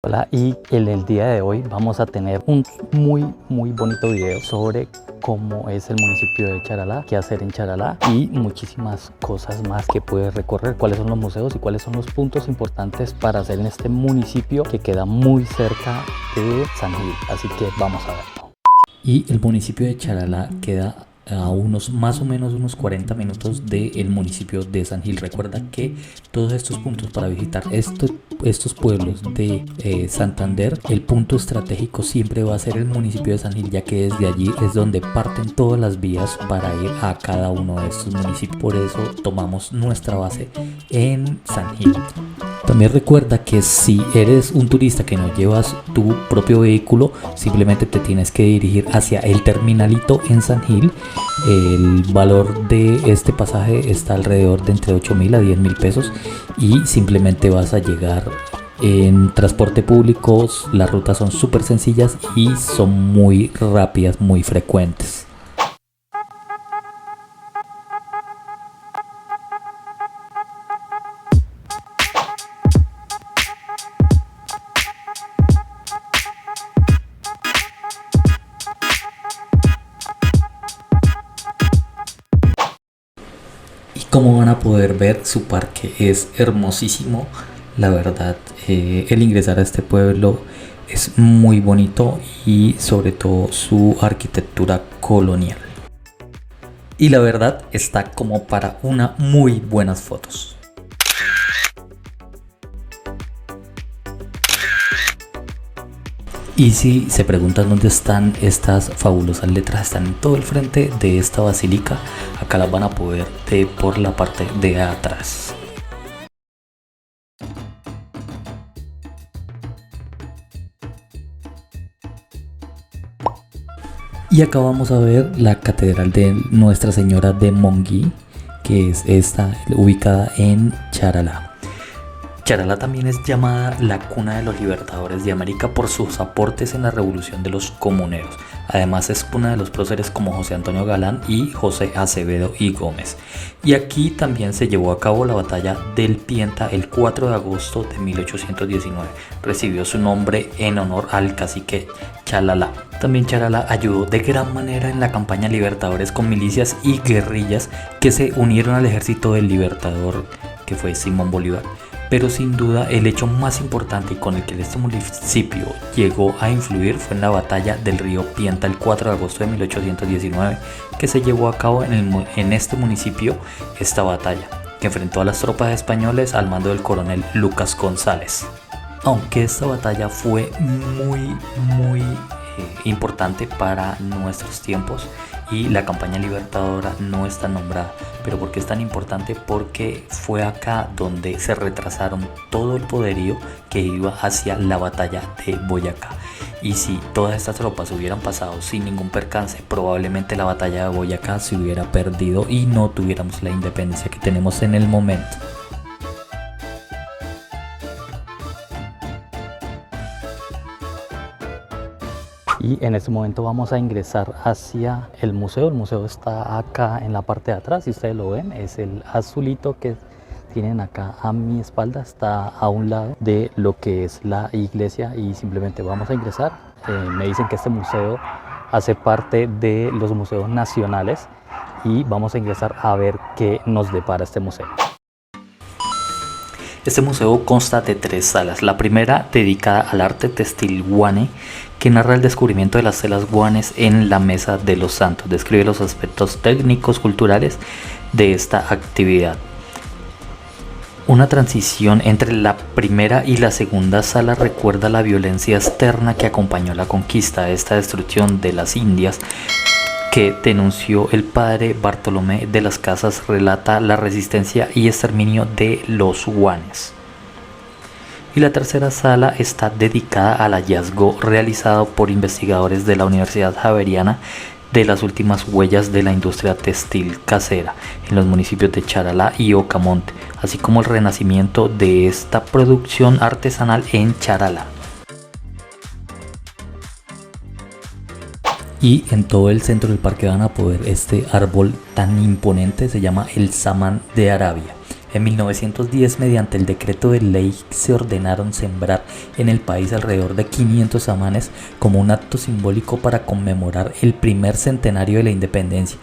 Hola, y en el día de hoy vamos a tener un muy bonito video sobre cómo es el municipio de Charalá, qué hacer en Charalá y muchísimas cosas más que puedes recorrer, cuáles son los museos y cuáles son los puntos importantes para hacer en este municipio que queda muy cerca de San Gil. Así que vamos a verlo. Y el municipio de Charalá queda a más o menos unos 40 minutos del municipio de San Gil. Recuerda que todos estos puntos para visitar estos pueblos de Santander, el punto estratégico siempre va a ser el municipio de San Gil, ya que desde allí es donde parten todas las vías para ir a cada uno de estos municipios. Por eso tomamos nuestra base en San Gil. También recuerda que si eres un turista que no llevas tu propio vehículo, simplemente te tienes que dirigir hacia el terminalito en San Gil. El valor de este pasaje está alrededor de entre 8.000 a 10.000 pesos y simplemente vas a llegar en transporte público. Las rutas son súper sencillas y son muy rápidas, muy frecuentes. Y como van a poder ver, su parque es hermosísimo. La verdad, el ingresar a este pueblo es muy bonito y sobre todo su arquitectura colonial. Y la verdad está como para unas muy buenas fotos. Y si se preguntan dónde están estas fabulosas letras, están en todo el frente de esta basílica. Acá las van a poder ver por la parte de atrás. Y acá vamos a ver la catedral de Nuestra Señora de Monguí, que es esta ubicada en Charalá. Charalá también es llamada la cuna de los libertadores de América por sus aportes en la revolución de los comuneros. Además es cuna de los próceres como José Antonio Galán y José Acevedo y Gómez. Y aquí también se llevó a cabo la batalla del Pienta el 4 de agosto de 1819. Recibió su nombre en honor al cacique Chalalá. También Charalá ayudó de gran manera en la campaña Libertadores con milicias y guerrillas que se unieron al ejército del libertador que fue Simón Bolívar. Pero sin duda el hecho más importante y con el que este municipio llegó a influir fue en la batalla del río Pienta el 4 de agosto de 1819, que se llevó a cabo en este municipio esta batalla, que enfrentó a las tropas españoles al mando del coronel Lucas González. Aunque esta batalla fue muy importante para nuestros tiempos y la campaña libertadora no está nombrada. ¿Pero por qué es tan importante? Porque fue acá donde se retrasaron todo el poderío que iba hacia la batalla de Boyacá. Y si todas estas tropas hubieran pasado sin ningún percance, probablemente la batalla de Boyacá se hubiera perdido y no tuviéramos la independencia que tenemos en el momento. Y en este momento vamos a ingresar hacia el museo. El museo está acá en la parte de atrás, si ustedes lo ven, es el azulito que tienen acá a mi espalda, está a un lado de lo que es la iglesia y simplemente vamos a ingresar. Me dicen que este museo hace parte de los museos nacionales y vamos a ingresar a ver qué nos depara este museo. Este museo consta de 3 salas. La primera dedicada al arte textil guane, que narra el descubrimiento de las telas guanes en la Mesa de los Santos. Describe los aspectos técnicos culturales de esta actividad. Una transición entre la primera y la segunda sala recuerda la violencia externa que acompañó la conquista. Esta destrucción de las Indias que denunció el padre Bartolomé de las Casas relata la resistencia y exterminio de los guanes. Y la tercera sala está dedicada al hallazgo realizado por investigadores de la Universidad Javeriana de las últimas huellas de la industria textil casera en los municipios de Charalá y Ocamonte, así como el renacimiento de esta producción artesanal en Charalá. Y en todo el centro del parque van a poder este árbol tan imponente, se llama el samán de Arabia. En 1910, mediante el decreto de ley, se ordenaron sembrar en el país alrededor de 500 samanes como un acto simbólico para conmemorar el primer centenario de la independencia,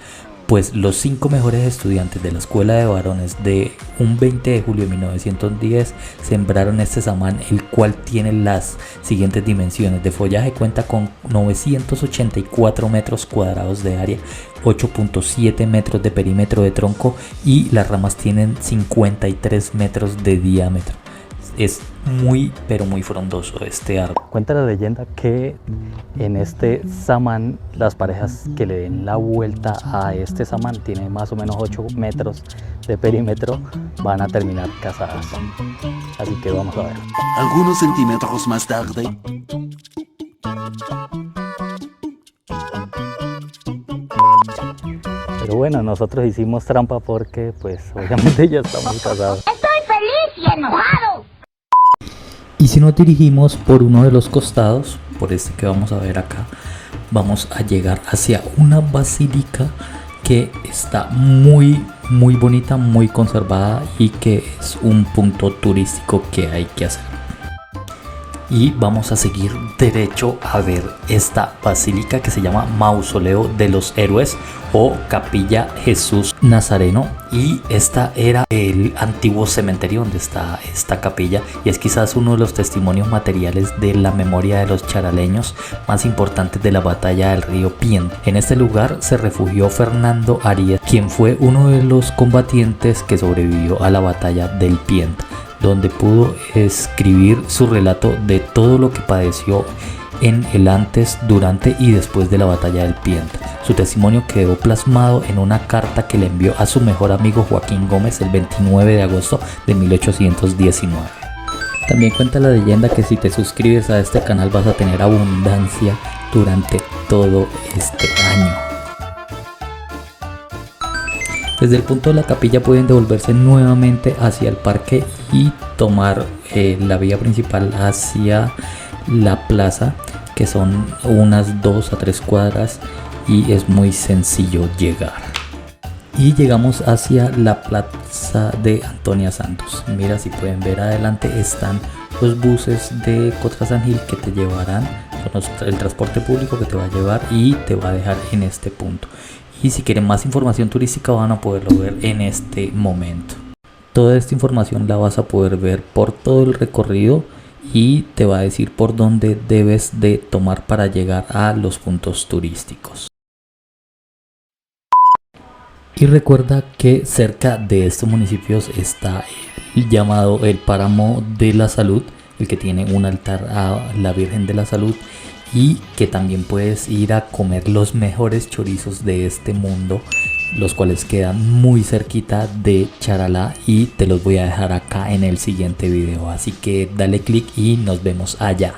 pues los 5 mejores estudiantes de la escuela de varones de un 20 de julio de 1910 sembraron este samán, el cual tiene las siguientes dimensiones. De follaje cuenta con 984 metros cuadrados de área, 8.7 metros de perímetro de tronco y las ramas tienen 53 metros de diámetro. Es muy pero muy frondoso este árbol. Cuenta la leyenda que en este samán las parejas que le den la vuelta a este samán, tiene más o menos 8 metros de perímetro, van a terminar casadas. Así que vamos a ver. Algunos centímetros más tarde. Pero bueno, nosotros hicimos trampa porque pues obviamente ya estamos casados. Estoy feliz y enojado. Y si nos dirigimos por uno de los costados, por este que vamos a ver acá, vamos a llegar hacia una basílica que está muy bonita, muy conservada y que es un punto turístico que hay que hacer. Y vamos a seguir derecho a ver esta basílica que se llama Mausoleo de los Héroes o Capilla Jesús Nazareno, y esta era el antiguo cementerio donde está esta capilla, y es quizás uno de los testimonios materiales de la memoria de los charaleños más importantes de la batalla del río Pienta. En este lugar se refugió Fernando Arias, quien fue uno de los combatientes que sobrevivió a la batalla del Pienta, donde pudo escribir su relato de todo lo que padeció en el antes, durante y después de la batalla del Pienta. Su testimonio quedó plasmado en una carta que le envió a su mejor amigo Joaquín Gómez el 29 de agosto de 1819. También cuenta la leyenda que si te suscribes a este canal vas a tener abundancia durante todo este año. Desde el punto de la capilla pueden devolverse nuevamente hacia el parque y tomar la vía principal hacia la plaza, que son unas 2 a 3 cuadras y es muy sencillo llegar. Y llegamos hacia la plaza de Antonia Santos. Mira, si pueden ver adelante están los buses de Cotra San Gil que te llevarán, son el transporte público que te va a llevar y te va a dejar en este punto. Y si quieren más información turística van a poderlo ver en este momento. Toda esta información la vas a poder ver por todo el recorrido y te va a decir por dónde debes de tomar para llegar a los puntos turísticos. Y recuerda que cerca de estos municipios está el llamado el Páramo de la Salud, el que tiene un altar a la Virgen de la Salud, y que también puedes ir a comer los mejores chorizos de este mundo, los cuales quedan muy cerquita de Charalá, y te los voy a dejar acá en el siguiente video, así que dale click y nos vemos allá.